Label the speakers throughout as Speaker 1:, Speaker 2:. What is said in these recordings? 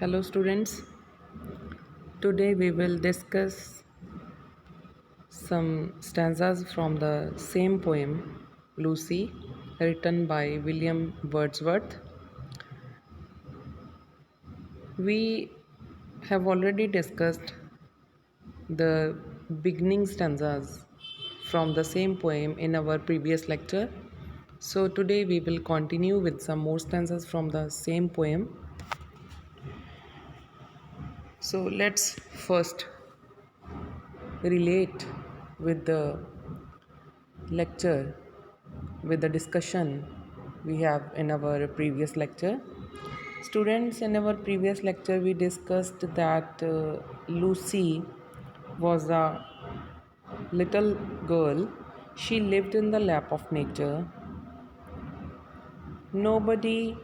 Speaker 1: Hello, students. Today we will discuss some stanzas from the same poem, Lucy, written by William Wordsworth. We have already discussed the beginning stanzas from the same poem in our previous lecture. So today we will continue with some more stanzas from the same poem. So let's first relate with the lecture with the discussion we have in our previous lecture. Students, in our previous lecture, we discussed that Lucy was a little girl. She lived in the lap of nature. Nobody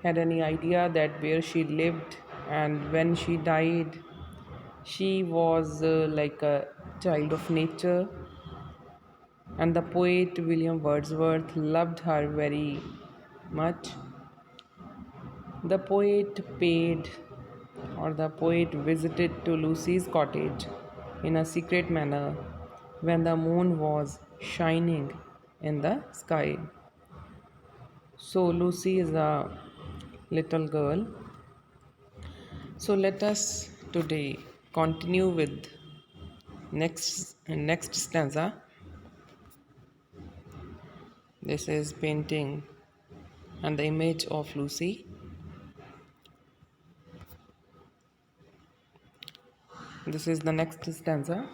Speaker 1: had any idea that where she lived, and when she died, she was like a child of nature. And the poet William Wordsworth loved her very much. The poet paid the poet visited to Lucy's cottage in a secret manner when the moon was shining in the sky. So Lucy is a little girl. So let us today continue with next stanza. This is painting and the image of Lucy. This is the next stanza.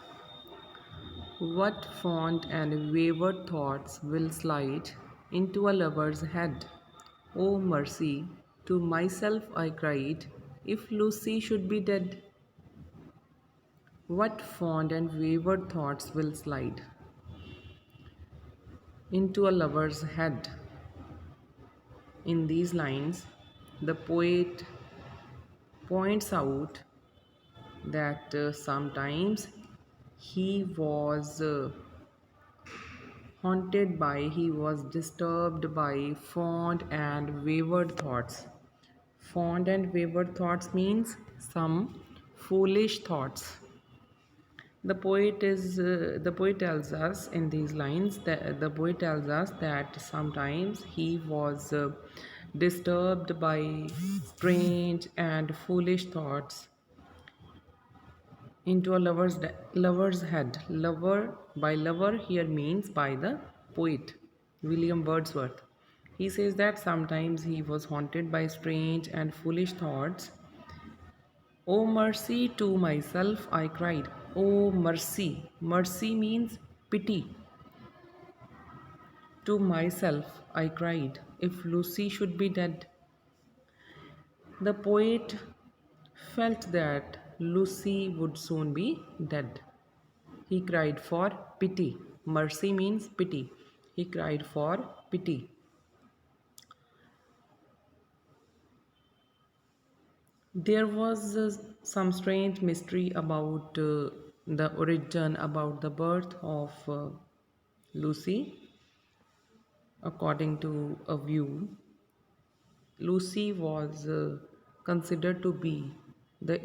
Speaker 1: What fond and wayward thoughts will slide into a lover's head? Oh mercy, to myself I cried, if Lucy should be dead. What fond and wayward thoughts will slide into a lover's head? In these lines, the poet points out that sometimes he was haunted by, he was disturbed by fond and wayward thoughts. Fond and wayward thoughts means some foolish thoughts. The poet tells us in these lines that the poet tells us that sometimes he was disturbed by strange and foolish thoughts into a lover's head. Lover by lover here means by the poet William Wordsworth. He says that sometimes he was haunted by strange and foolish thoughts. Oh mercy, to myself I cried. Oh mercy. Mercy means pity. To myself I cried, if Lucy should be dead. The poet felt that Lucy would soon be dead. He cried for pity. Mercy means pity. He cried for pity. There was some strange mystery about the origin, about the birth of Lucy. According to a view, Lucy was considered to be the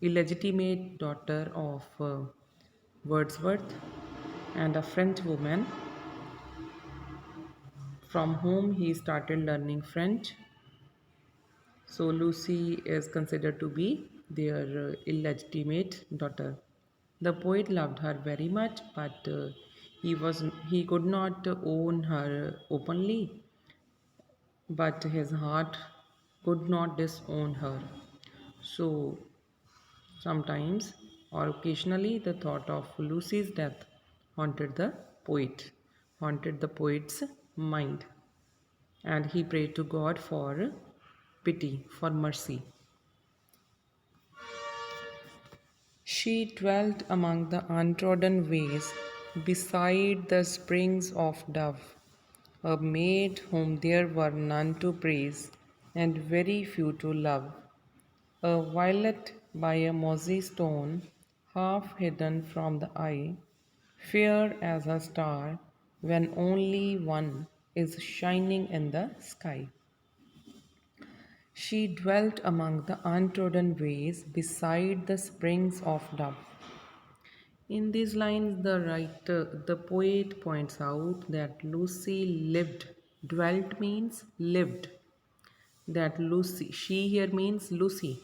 Speaker 1: illegitimate daughter of Wordsworth and a French woman from whom he started learning French. So Lucy is considered to be their illegitimate daughter. The poet loved her very much, but he could not own her openly, but his heart could not disown her. So sometimes or occasionally the thought of Lucy's death haunted the poet, haunted the poet's mind, and he prayed to God for pity, for mercy. She dwelt among the untrodden ways, beside the springs of Dove, a maid whom there were none to praise, and very few to love. A violet by a mossy stone, half hidden from the eye, fair as a star when only one is shining in the sky. She dwelt among the untrodden ways beside the springs of Dove. In these lines, the poet points out that Lucy lived. Dwelt means lived. That Lucy, she here means Lucy.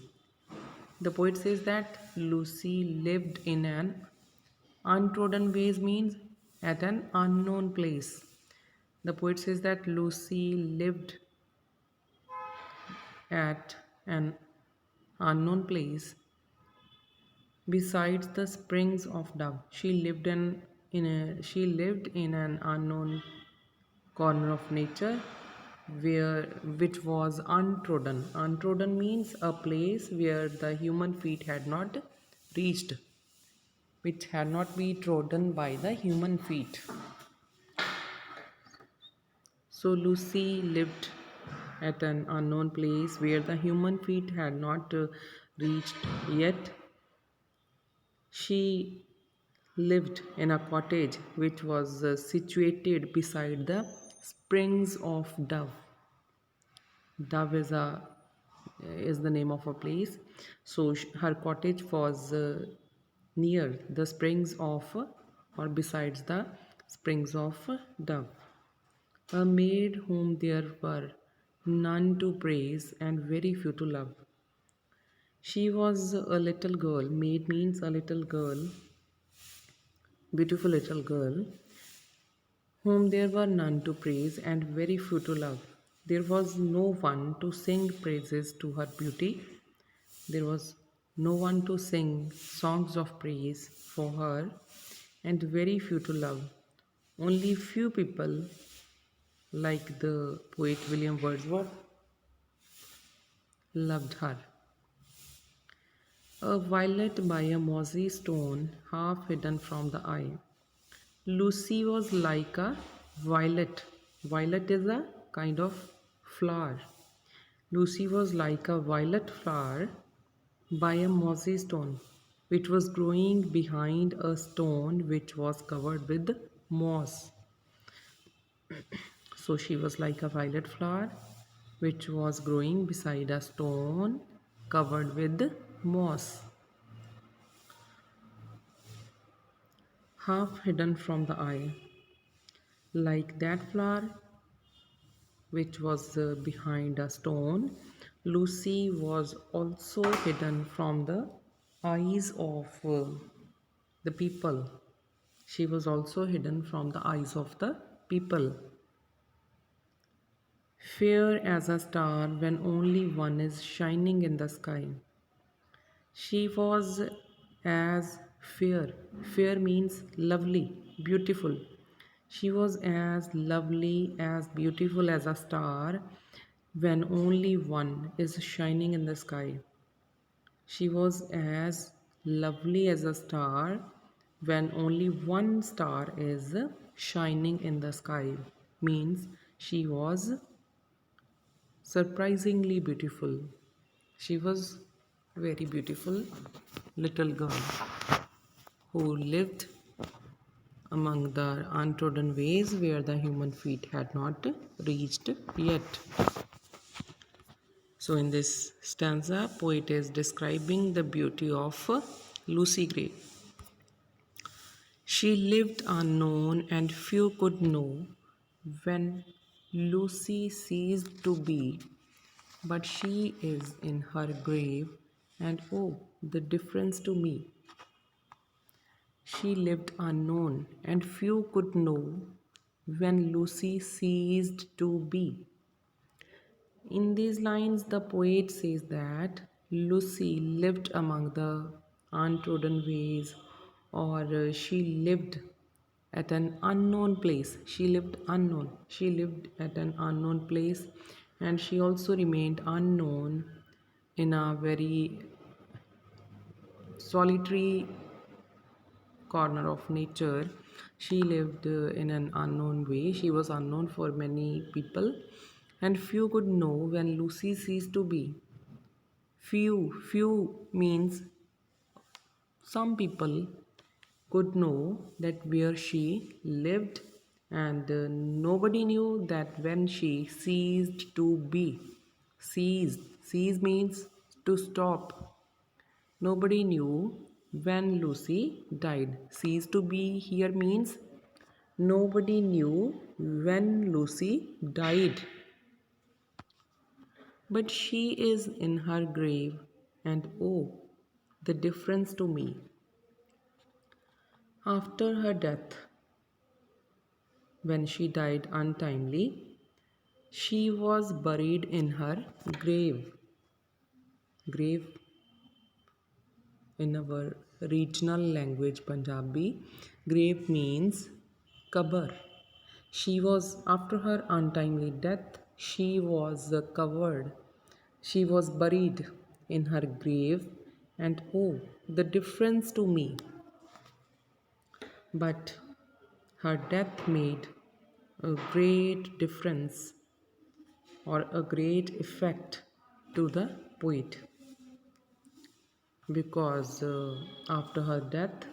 Speaker 1: The poet says that Lucy lived in an untrodden ways means at an unknown place. The poet says that Lucy lived at an unknown place besides the springs of Dove. She lived in an unknown corner of nature where which was untrodden. Untrodden means a place where the human feet had not reached, which had not been trodden by the human feet. So Lucy lived at an unknown place where the human feet had not reached yet. She lived in a cottage which was situated beside the springs of Dove. Dove is the name of a place. So her cottage was near the springs of or besides the springs of Dove. A maid whom there were none to praise and very few to love. She was a little girl. Maid means a little girl, beautiful little girl, whom there were none to praise and very few to love. There was no one to sing praises to her beauty. There was no one to sing songs of praise for her, and very few to love. Only few people, like the poet William Wordsworth, loved her. A violet by a mossy stone, half hidden from the eye. Lucy was like a violet. Violet is a kind of flower. Lucy was like a violet flower by a mossy stone, which was growing behind a stone which was covered with moss. So she was like a violet flower which was growing beside a stone covered with moss, half hidden from the eye. Like that flower which was behind a stone, Lucy was also hidden from the eyes of the people. She was also hidden from the eyes of the people. Fair as a star when only one is shining in the sky. She was as fair. Fair means lovely, beautiful. She was as lovely, as beautiful as a star when only one is shining in the sky. She was as lovely as a star when only one star is shining in the sky. Means she was surprisingly beautiful. She was very beautiful little girl who lived among the untrodden ways where the human feet had not reached yet. So in this stanza, poet is describing the beauty of Lucy Gray. She lived unknown and few could know when Lucy ceased to be, but she is in her grave, and oh, the difference to me. She lived unknown, and few could know when Lucy ceased to be. In these lines, the poet says that Lucy lived among the untrodden ways, or she lived at an unknown place. She lived unknown. She lived at an unknown place, and she also remained unknown in a very solitary corner of nature. She lived in an unknown way. She was unknown for many people, and few could know when Lucy ceased to be. Few means some people could know that where she lived, and nobody knew that when she ceased to be. Ceased. Cease means to stop. Nobody knew when Lucy died. Cease to be here means nobody knew when Lucy died. But she is in her grave, and oh, the difference to me. After her death, when she died untimely, she was buried in her grave. Grave in our regional language Punjabi, grave means kabar. She was, after her untimely death, she was covered. She was buried in her grave, and oh, the difference to me. But her death made a great difference or a great effect to the poet because after her death,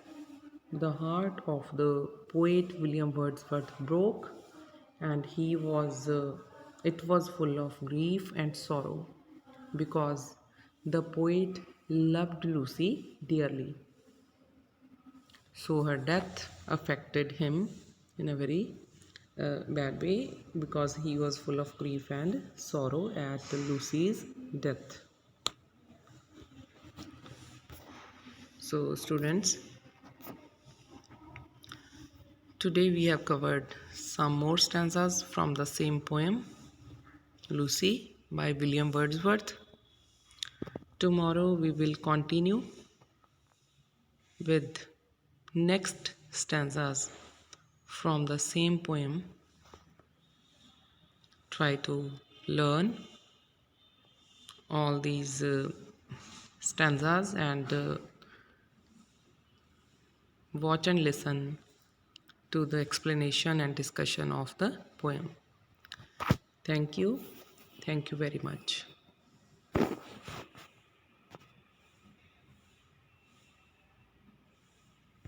Speaker 1: the heart of the poet William Wordsworth broke, and it was full of grief and sorrow because the poet loved Lucy dearly. So her death affected him in a very bad way because he was full of grief and sorrow at Lucy's death. So, students, today we have covered some more stanzas from the same poem, Lucy by William Wordsworth. Tomorrow we will continue with next stanzas from the same poem. Try to learn all these stanzas and watch and listen to the explanation and discussion of the poem. Thank you. Thank you very much.